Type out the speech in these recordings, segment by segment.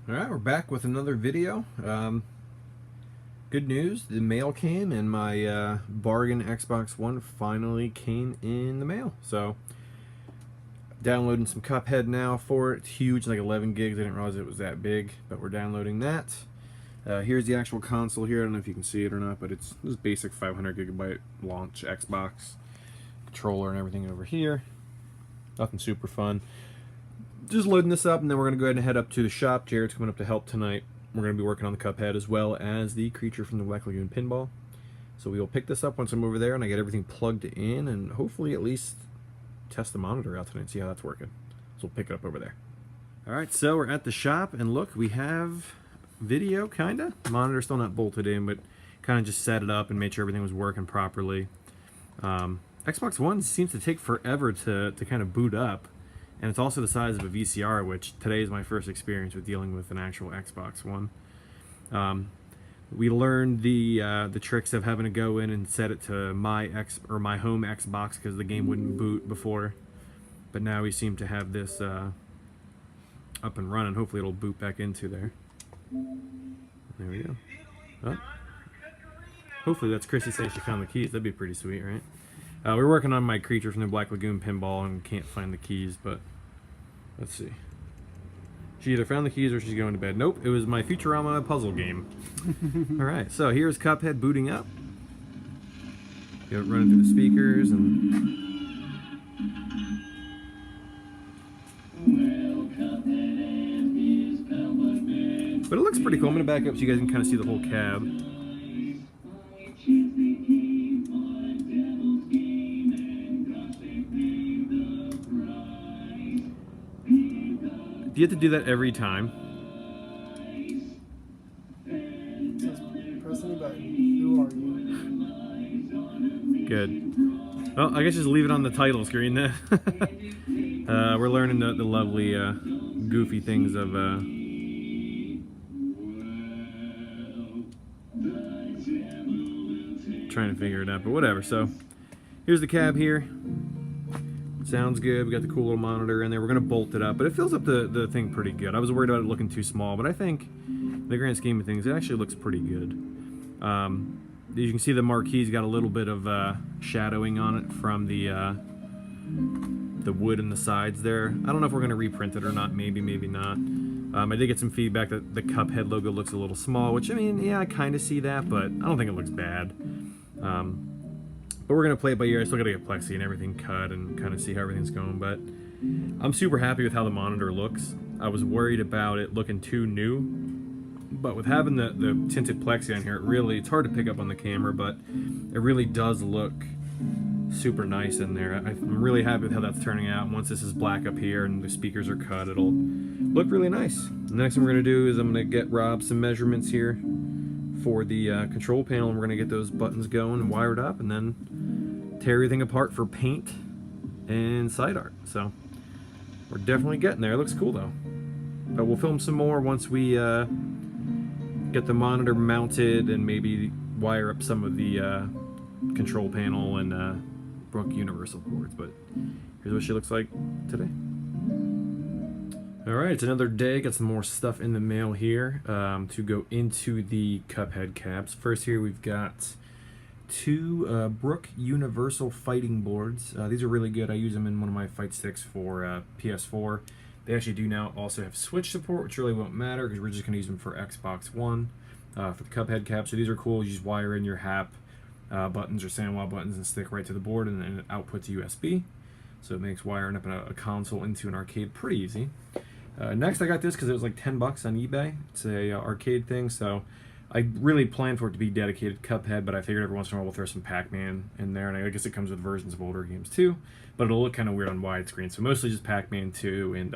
Alright, we're back with another video. Good news, the mail came and my bargain Xbox One finally came in the mail. So, downloading some Cuphead now for it. It's huge, like 11 gigs. I didn't realize it was that big, but we're downloading that. Here's the actual console here. I don't know if you can see it or not, but it's this basic 500 gigabyte launch Xbox controller and everything over here. Nothing super fun. Just loading this up, and then we're going to go ahead and head up to the shop. Jared's coming up to help tonight. We're going to be working on the Cuphead as well as the creature from the Black Lagoon pinball. So we will pick this up once I'm over there and I get everything plugged in, and hopefully at least test the monitor out tonight and see how that's working. So we'll pick it up over there. Alright, so we're at the shop, and look, we have video, kinda. Monitor's still not bolted in, but kind of just set it up and made sure everything was working properly. Xbox One seems to take forever to kind of boot up. And it's also the size of a VCR, which today is my first experience with dealing with an actual Xbox One. We learned the tricks of having to go in and set it to my home Xbox because the game wouldn't boot before. But now we seem to have this up and running. Hopefully it'll boot back into there. There we go. Oh. Hopefully that's Chrissy saying she found the keys. That'd be pretty sweet, right? We're working on my creature from the Black Lagoon pinball and can't find the keys, but let's see. She either found the keys or she's going to bed. Nope, it was my Futurama puzzle game. Alright, so here's Cuphead booting up. Go running through the speakers and... But it looks pretty cool. I'm going to back up so you guys can kind of see the whole cab. Do you have to do that every time? Press any button. Who are you? Good. Well, I guess just leave it on the title screen then. We're learning the lovely, goofy things of, trying to figure it out, but whatever. So, here's the cab here. Sounds good. We got the cool little monitor in there. We're going to bolt it up, but it fills up the thing pretty good. I was worried about it looking too small, but I think in the grand scheme of things, it actually looks pretty good. As you can see, the marquee's got a little bit of shadowing on it from the wood in the sides there. I don't know if we're going to reprint it or not. Maybe, maybe not. I did get some feedback that the Cuphead logo looks a little small, which, I mean, yeah, I kind of see that, but I don't think it looks bad. But we're going to play it by ear. I still got to get plexi and everything cut and kind of see how everything's going. But I'm super happy with how the monitor looks. I was worried about it looking too new. But with having the tinted plexi on here, it's hard to pick up on the camera, but it really does look super nice in there. I'm really happy with how that's turning out. Once this is black up here and the speakers are cut, it'll look really nice. The next thing we're going to do is I'm going to get Rob some measurements here for the control panel, and we're going to get those buttons going and wired up, and then tear everything apart for paint and side art. So we're definitely getting there. It looks cool though. But we'll film some more once we get the monitor mounted and maybe wire up some of the control panel and Brook Universal cords. But here's what she looks like today. Alright, it's another day. Got some more stuff in the mail here to go into the Cuphead cabs. First here we've got two Brook Universal fighting boards. These are really good. I use them in one of my fight sticks for PS4. They actually do now also have Switch support, which really won't matter because we're just going to use them for Xbox One for the Cuphead cap. So these are cool. You just wire in your HAP buttons or SandWall buttons and stick right to the board, and then it outputs USB. So it makes wiring up a console into an arcade pretty easy. Next, I got this because it was like 10 bucks on eBay. It's a arcade thing, so I really planned for it to be dedicated Cuphead, but I figured every once in a while we'll throw some Pac-Man in there, and I guess it comes with versions of older games too, but it'll look kind of weird on widescreen, so mostly just Pac-Man 2 and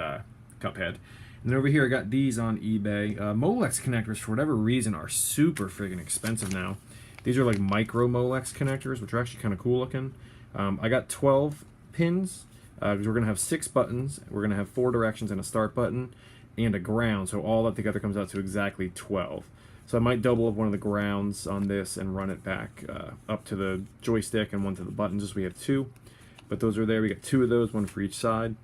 Cuphead. And then over here I got these on eBay. Molex connectors, for whatever reason, are super friggin' expensive now. These are like micro Molex connectors, which are actually kind of cool looking. I got 12 pins, because we're going to have 6 buttons. We're going to have 4 directions and a start button and a ground, so all that together comes out to exactly 12. So I might double up one of the grounds on this and run it back up to the joystick and one to the buttons, as we have 2. But those are there. We got 2 of those, 1 for each side.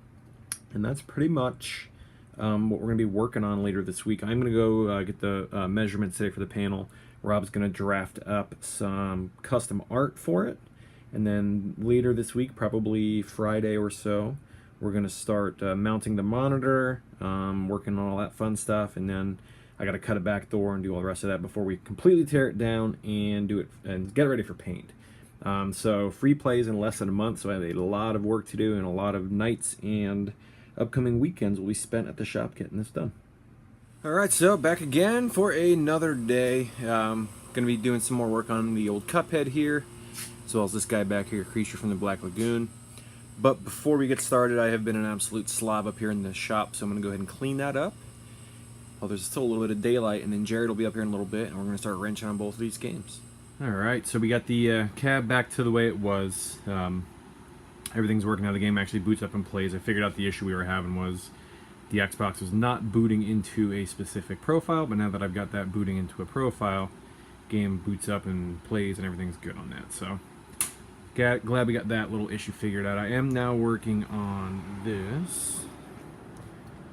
And that's pretty much what we're going to be working on later this week. I'm going to go get the measurements today for the panel. Rob's going to draft up some custom art for it. And then later this week, probably Friday or so, we're going to start mounting the monitor, working on all that fun stuff, and then I got to cut a back door and do all the rest of that before we completely tear it down and do it and get it ready for paint. So free plays in less than a month, so I have a lot of work to do, and a lot of nights and upcoming weekends will be spent at the shop getting this done. Alright, so back again for another day. Gonna be doing some more work on the old Cuphead here, as well as this guy back here, Creature from the Black Lagoon. But before we get started, I have been an absolute slob up here in the shop, so I'm gonna go ahead and clean that up. Well, there's still a little bit of daylight, and then Jared will be up here in a little bit, and we're gonna start wrenching on both of these games. Alright, so we got the cab back to the way it was. Everything's working out. The game actually boots up and plays. I figured out the issue we were having was the Xbox was not booting into a specific profile, but now that I've got that booting into a profile, game boots up and plays, and everything's good on that. So glad we got that little issue figured out. I am now working on this,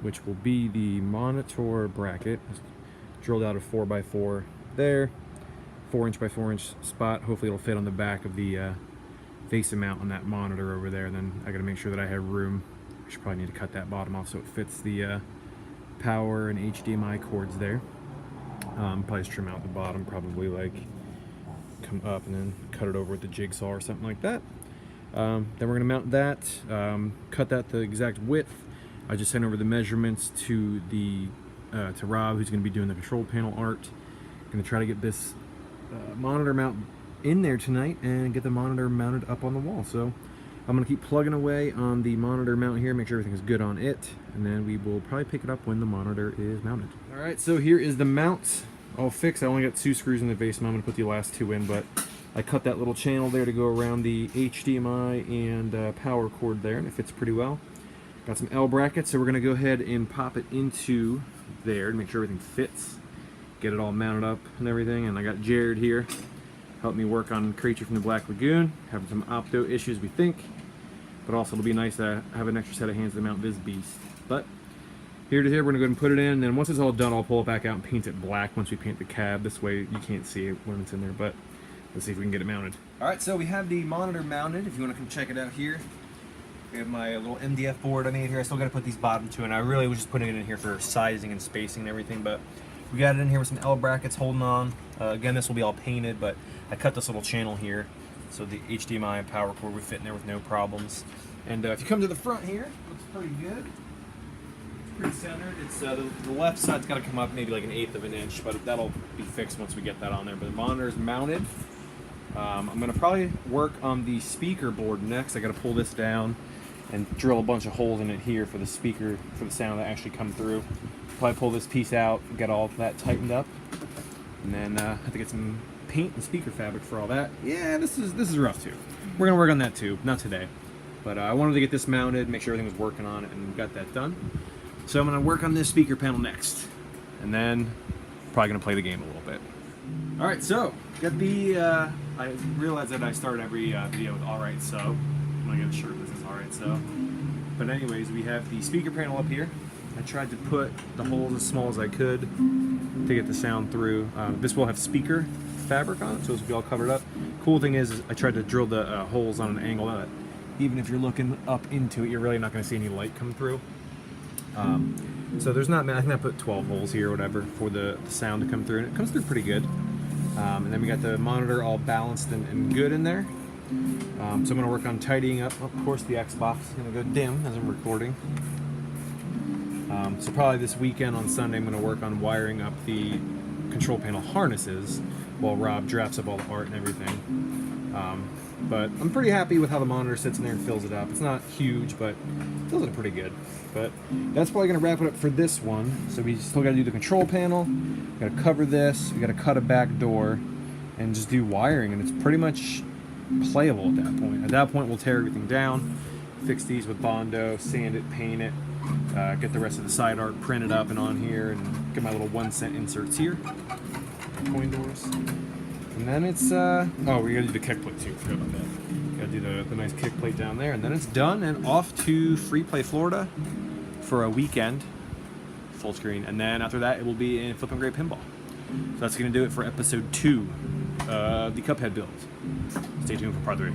which will be the monitor bracket. Just drilled out a 4x4 there, 4" by 4" spot. Hopefully it'll fit on the back of the face mount on that monitor over there. And then I gotta make sure that I have room. I should probably need to cut that bottom off so it fits the power and HDMI cords there. Probably just trim out the bottom, probably like come up and then cut it over with the jigsaw or something like that. Then we're gonna mount that, cut that the exact width. I just sent over the measurements to to Rob, who's gonna be doing the control panel art. Gonna try to get this monitor mount in there tonight and get the monitor mounted up on the wall. So I'm gonna keep plugging away on the monitor mount here, make sure everything is good on it, and then we will probably pick it up when the monitor is mounted. All right, so here is the mount all fixed. I only got 2 screws in the base. I'm gonna put the last 2 in, but I cut that little channel there to go around the HDMI and power cord there, and it fits pretty well. Got some L brackets, so we're gonna go ahead and pop it into there to make sure everything fits, get it all mounted up and everything. And I got Jared here help me work on Creature from the Black Lagoon, having some opto issues we think, but also it'll be nice to have an extra set of hands to mount this beast. But here to here, we're gonna go ahead and put it in, and then once it's all done, I'll pull it back out and paint it black once we paint the cab. This way you can't see it when it's in there, but let's see if we can get it mounted. All right, so we have the monitor mounted. If you wanna come check it out here, we have my little MDF board I made here. I still gotta put these bottom 2 in. I really was just putting it in here for sizing and spacing and everything, but we got it in here with some L brackets holding on. Again, this will be all painted, but I cut this little channel here so the HDMI and power cord would fit in there with no problems. And if you come to the front here, it looks pretty good. It's pretty centered. It's the left side's got to come up maybe like 1/8 of an inch, but that'll be fixed once we get that on there. But the monitor is mounted. I'm going to probably work on the speaker board next. I got to pull this down and drill a bunch of holes in it here for the speaker, for the sound to actually come through. Probably pull this piece out, get all that tightened up, and then have to get some paint and speaker fabric for all that. Yeah, this is rough too. We're gonna work on that too, not today, but I wanted to get this mounted, make sure everything was working on it, and got that done. So I'm gonna work on this speaker panel next, and then probably gonna play the game a little bit. All right, so got the. I realized that I start every video with "All right, so." I'm gonna get a shirt that says "All right, so." But anyways, we have the speaker panel up here. I tried to put the holes as small as I could to get the sound through. This will have speaker fabric on it, so it'll be all covered up. Cool thing is I tried to drill the holes on an angle that even if you're looking up into it, you're really not going to see any light come through. So there's not, I think I put 12 holes here or whatever for the sound to come through, and it comes through pretty good. And then we got the monitor all balanced and good in there. So I'm going to work on tidying up. Of course, the Xbox is going to go dim as I'm recording. So probably this weekend on Sunday I'm going to work on wiring up the control panel harnesses while Rob drafts up all the art and everything. But I'm pretty happy with how the monitor sits in there and fills it up. It's not huge, but it fills it pretty good. But that's probably going to wrap it up for this one. So we still got to do the control panel, got to cover this, we got to cut a back door, and just do wiring, and it's pretty much playable at that point. At that point we'll tear everything down, fix these with Bondo, sand it, paint it, get the rest of the side art printed up and on here, and get my little 1-cent inserts here, coin doors. And then it's, oh, we gotta do the kick plate too, forgot about that. Gotta do the nice kick plate down there, and then it's done and off to Free Play Florida for a weekend. full screen, and then after that it will be in Flippin' Great Pinball. So that's going to do it for episode 2 of the Cuphead build. Stay tuned for part 3.